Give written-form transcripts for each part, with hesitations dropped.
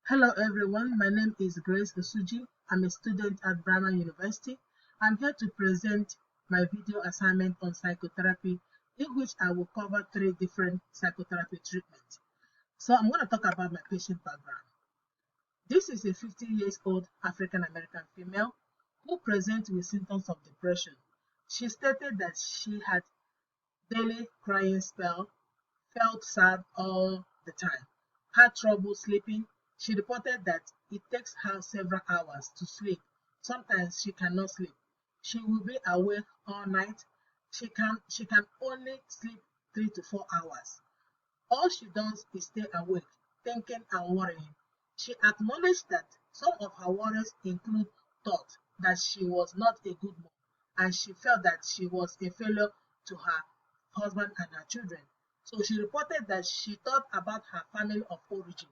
Hello everyone, my name is Grace Osuji. I'm a student at Brahman University. I'm here to present my video assignment on psychotherapy, in which I will cover 3 different psychotherapy treatments. So I'm going to talk about my patient background. This is a 50 years old African American female who presents with symptoms of depression. She stated that she had daily crying spell, felt sad all the time, had trouble sleeping. She reported that it takes her several hours to sleep. Sometimes she cannot sleep. She will be awake all night. She can only sleep 3 to 4 hours. All she does is stay awake, thinking and worrying. She acknowledged that some of her worries include thought that she was not a good mom, and she felt that she was a failure to her husband and her children. So she reported that she thought about her family of origin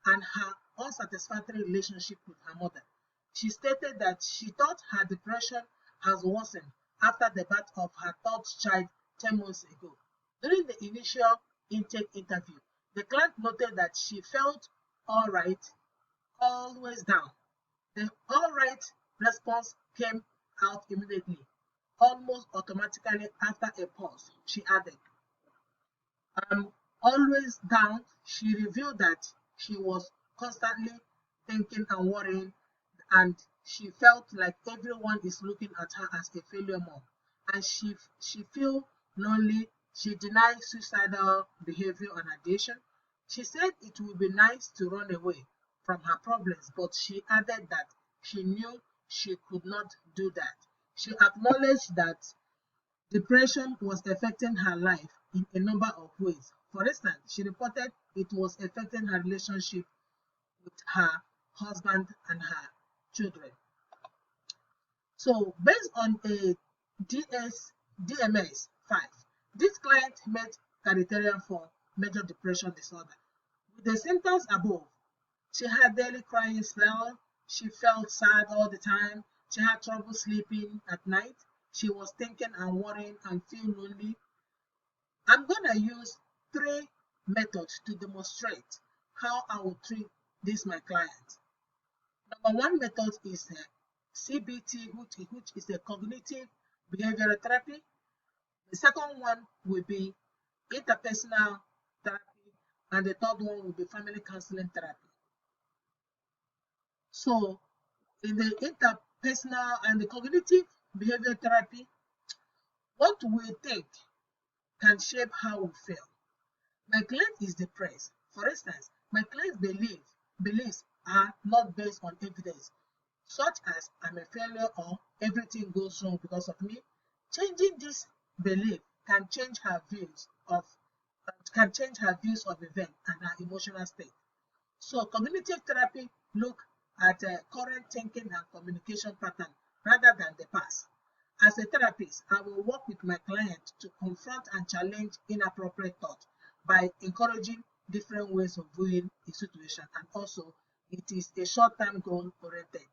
and her unsatisfactory relationship with her mother. She stated that she thought her depression has worsened after the birth of her third child 10 months ago. During the initial intake interview, the client noted that she felt all right, always down. The all right response came out immediately, almost automatically after a pause. She added, I'm always down. She revealed that she was constantly thinking and worrying, and she felt like everyone is looking at her as a failure mom, and she feel lonely. She denied suicidal behavior and addiction. She said it would be nice to run away from her problems, but she added that she knew she could not do that. She acknowledged that depression was affecting her life in a number of ways. For instance, she reported it was affecting her relationship with her husband and her children. So, based on a DMS-5, this client met criteria for major depression disorder. With the symptoms above, she had daily crying spell, she felt sad all the time, she had trouble sleeping at night, she was thinking and worrying and feel lonely. I'm going to use 3 methods to demonstrate how I will treat this my client. Number 1 method is CBT, which is a cognitive behavioral therapy. The second one will be interpersonal therapy, and the third one will be family counseling therapy. So, in the interpersonal and the cognitive behavior therapy, what we think can shape how we feel. My client is depressed. For instance, my client's beliefs are not based on evidence, such as I'm a failure or everything goes wrong because of me. Changing this belief can change her views of event and her emotional state. So cognitive therapy look at current thinking and communication pattern rather than the past. As a therapist, I will work with my client to confront and challenge inappropriate thought by encouraging different ways of viewing a situation, and also it is a short-term goal oriented.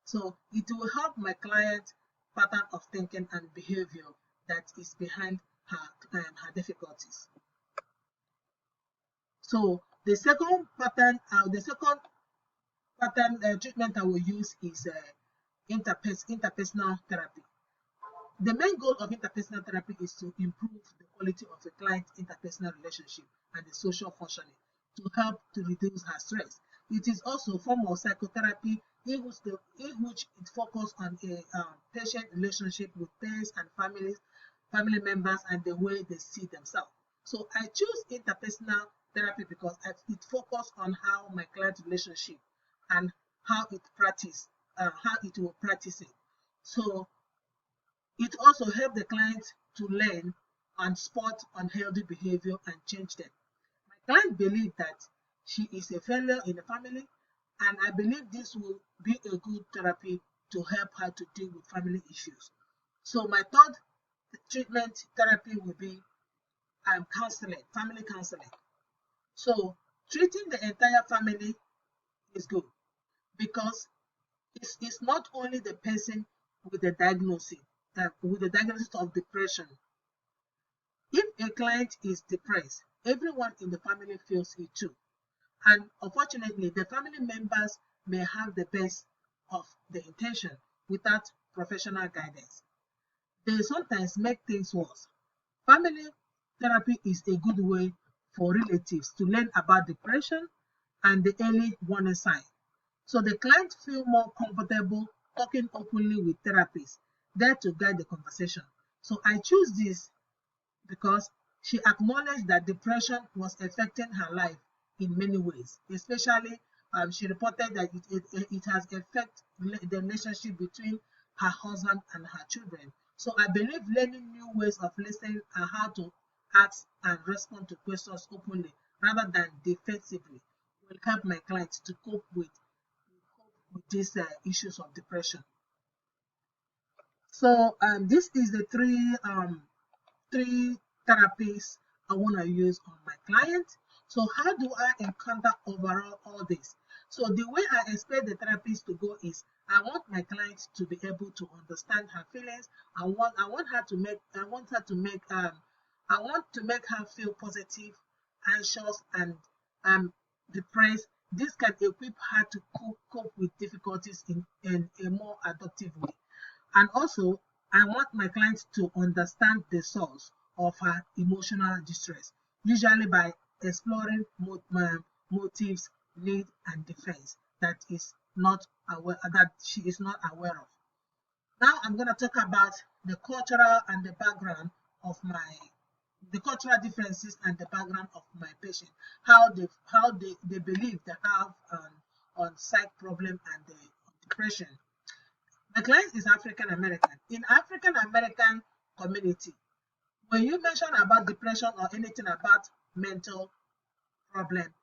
So it will help my client pattern of thinking and behavior that is behind her difficulties. So the second pattern treatment I will use is interpersonal therapy. The main goal of interpersonal therapy is to improve the quality of a client's interpersonal relationship and the social functioning to help to reduce her stress. It is also a form of psychotherapy in which it focuses on a patient relationship with parents and family members and the way they see themselves. So I choose interpersonal therapy because it focuses on how my client relationship and how it will practice it. So it also helps the client to learn and spot unhealthy behavior and change them. My client believes that she is a failure in the family, and I believe this will be a good therapy to help her to deal with family issues. So my third treatment therapy will be counseling, family counseling. So treating the entire family is good because it's not only the person with the diagnosis of depression. If a client is depressed, everyone in the family feels it too. And unfortunately, the family members may have the best of the intention without professional guidance. They sometimes make things worse. Family therapy is a good way for relatives to learn about depression and the early warning sign. So the client feel more comfortable talking openly with therapists there to guide the conversation. So I choose this because she acknowledged that depression was affecting her life in many ways. Especially, she reported that it has affected the relationship between her husband and her children. So I believe learning new ways of listening and how to ask and respond to questions openly rather than defensively will help my clients to cope with these issues of depression. So this is the three therapies I want to use on my client. So how do I encounter overall all this? So the way I expect the therapist to go is I want my client to be able to understand her feelings. I want to make her feel positive, anxious, and depressed. This can equip her to cope with difficulties in a more adaptive way. And also, I want my clients to understand the source of her emotional distress, usually by exploring motives, need, and defense that she is not aware of. Now I'm going to talk about the cultural and the cultural differences and the background of my patient, how they believe they have on psych problem and the depression. My client is African American. In African American community, when you mention about depression or anything about mental problem,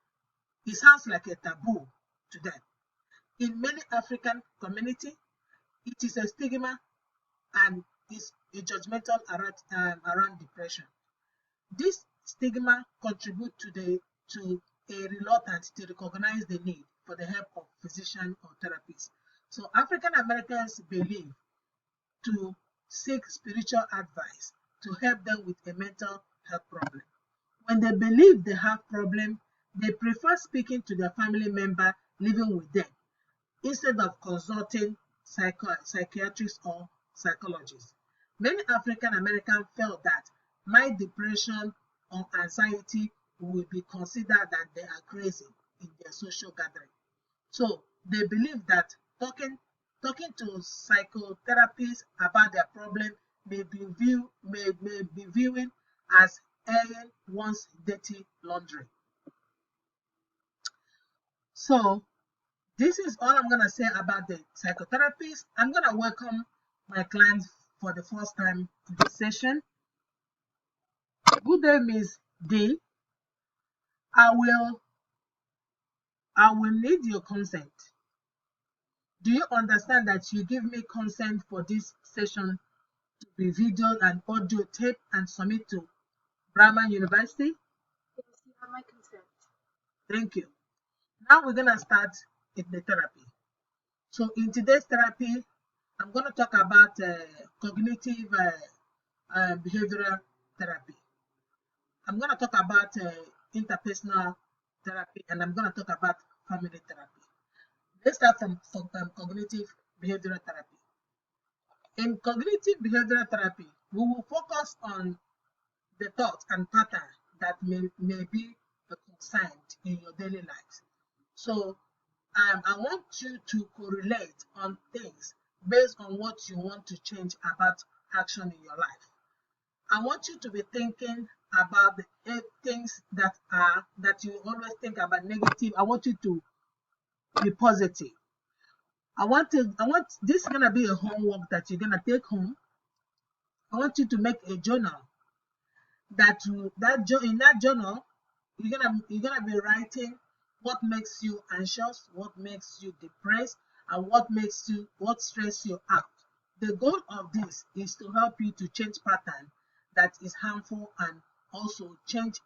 it sounds like a taboo to them. In many African community, it is a stigma and is a judgmental around depression. This stigma contributes to a reluctance to recognize the need for the help of physician or therapist. So African Americans believe to seek spiritual advice to help them with a mental health problem. When they believe they have problem, they prefer speaking to their family member living with them instead of consulting psychiatrists or psychologists. Many African Americans felt that my depression or anxiety will be considered that they are crazy in their social gathering. So they believe that talking to psychotherapists about their problem may be viewing as airing one's dirty laundry. So this is all I'm gonna say about the psychotherapist. I'm gonna welcome my clients for the first time in this session. Good day, Miss D. I will I will need your consent. Do you understand that you give me consent for this session to be videoed and audio taped and submit to Brahman University? Yes, you have my consent. Thank you. Now we're gonna start in the therapy. So in today's therapy, I'm gonna talk about cognitive behavioral therapy. I'm gonna talk about interpersonal therapy, and I'm gonna talk about family therapy. Let's start from cognitive behavioral therapy. In cognitive behavioral therapy, we will focus on the thoughts and patterns that may be a concern in your daily life. So I want you to correlate on things based on what you want to change about action in your life. I want you to be thinking about the things that you always think about negative. I want you to be positive. I want this is gonna be a homework that you're gonna take home. I want you to make a journal in that journal you're gonna be writing what makes you anxious, what makes you depressed, and what stress you out. The goal of this is to help you to change pattern that is harmful and also change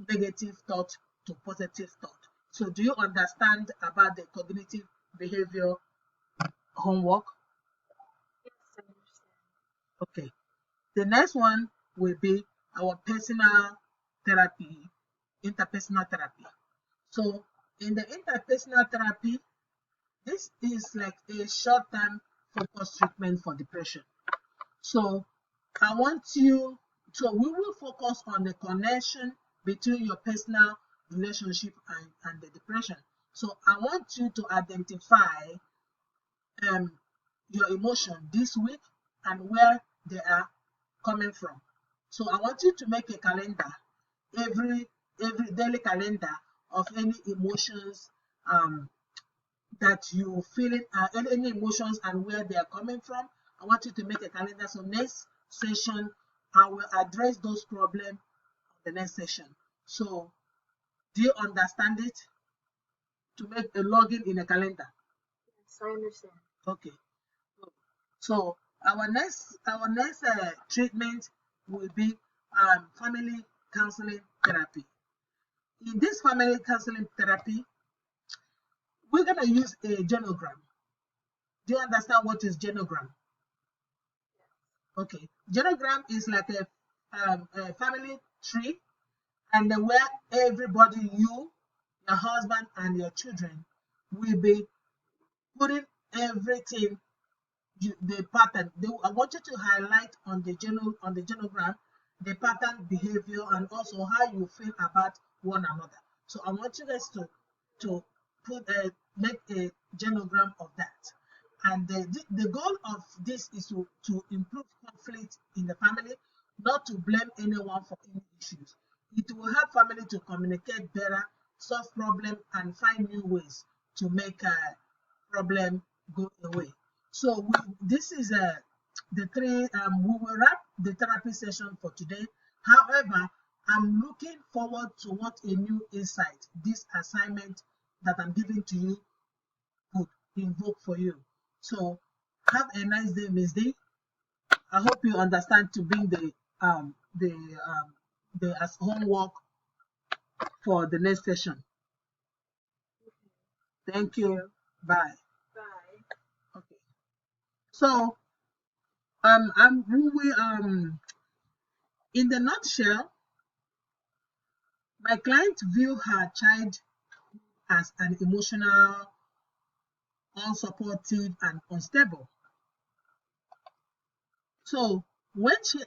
negative thought to positive thought. So do you understand about the cognitive behavior homework? Yes, I understand. Okay. The next one will be our personal therapy, interpersonal therapy. So In the interpersonal therapy, this is like a short-term focused treatment for depression. So I want you, so we will focus on the connection between your personal relationship and the depression. So I want you to identify your emotion this week and where they are coming from. So I want you to make a calendar, every daily calendar of any emotions that you feeling, any emotions and where they are coming from. I want you to make a calendar. So next session, I will address those problems on the next session. So do you understand it? To make a login in a calendar. Yes, I understand. Okay. So our next treatment will be family counseling therapy. In this family counseling therapy, we're gonna use a genogram. Do you understand what is genogram? Okay, genogram is like a family tree, and then where everybody, you, your husband, and your children will be putting everything, the pattern. I want you to highlight on the genogram the pattern, behavior, and also how you feel about one another. So I want you guys to make a genogram of that. And the goal of this is to improve conflict in the family, not to blame anyone for any issues. It will help family to communicate better, solve problems, and find new ways to make a problem go away. So this is the three. We will wrap the therapy session for today. However, I'm looking forward to what a new insight this assignment that I'm giving to you could invoke for you. So have a nice day, Miss D. I hope you understand to bring the as homework for the next session. Thank you. Bye. Bye. Okay. So in the nutshell, my client view her child as an emotional, unsupportive, and unstable. So when she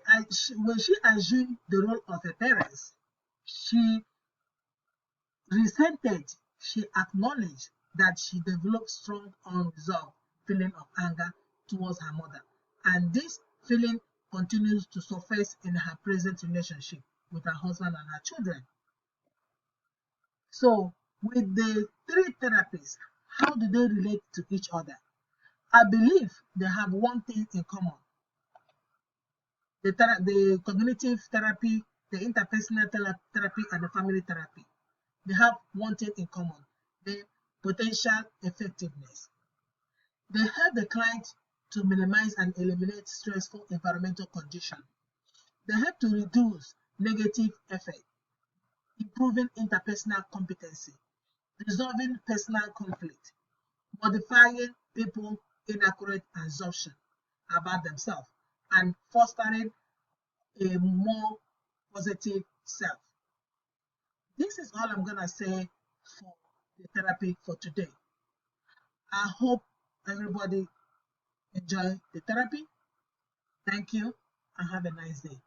assumed the role of a parent, she resented. She acknowledged that she developed strong, unresolved feeling of anger towards her mother, and this feeling continues to surface in her present relationship with her husband and her children. So, with the three therapies, how do they relate to each other? I believe they have one thing in common: the cognitive therapy, the interpersonal therapy, and the family therapy. They have one thing in common: the potential effectiveness. They help the client to minimize and eliminate stressful environmental conditions. They help to reduce negative effect, improving interpersonal competency, resolving personal conflict, modifying people's inaccurate assumption about themselves, and fostering a more positive self. This is all I'm going to say for the therapy for today. I hope everybody enjoy the therapy. Thank you and have a nice day.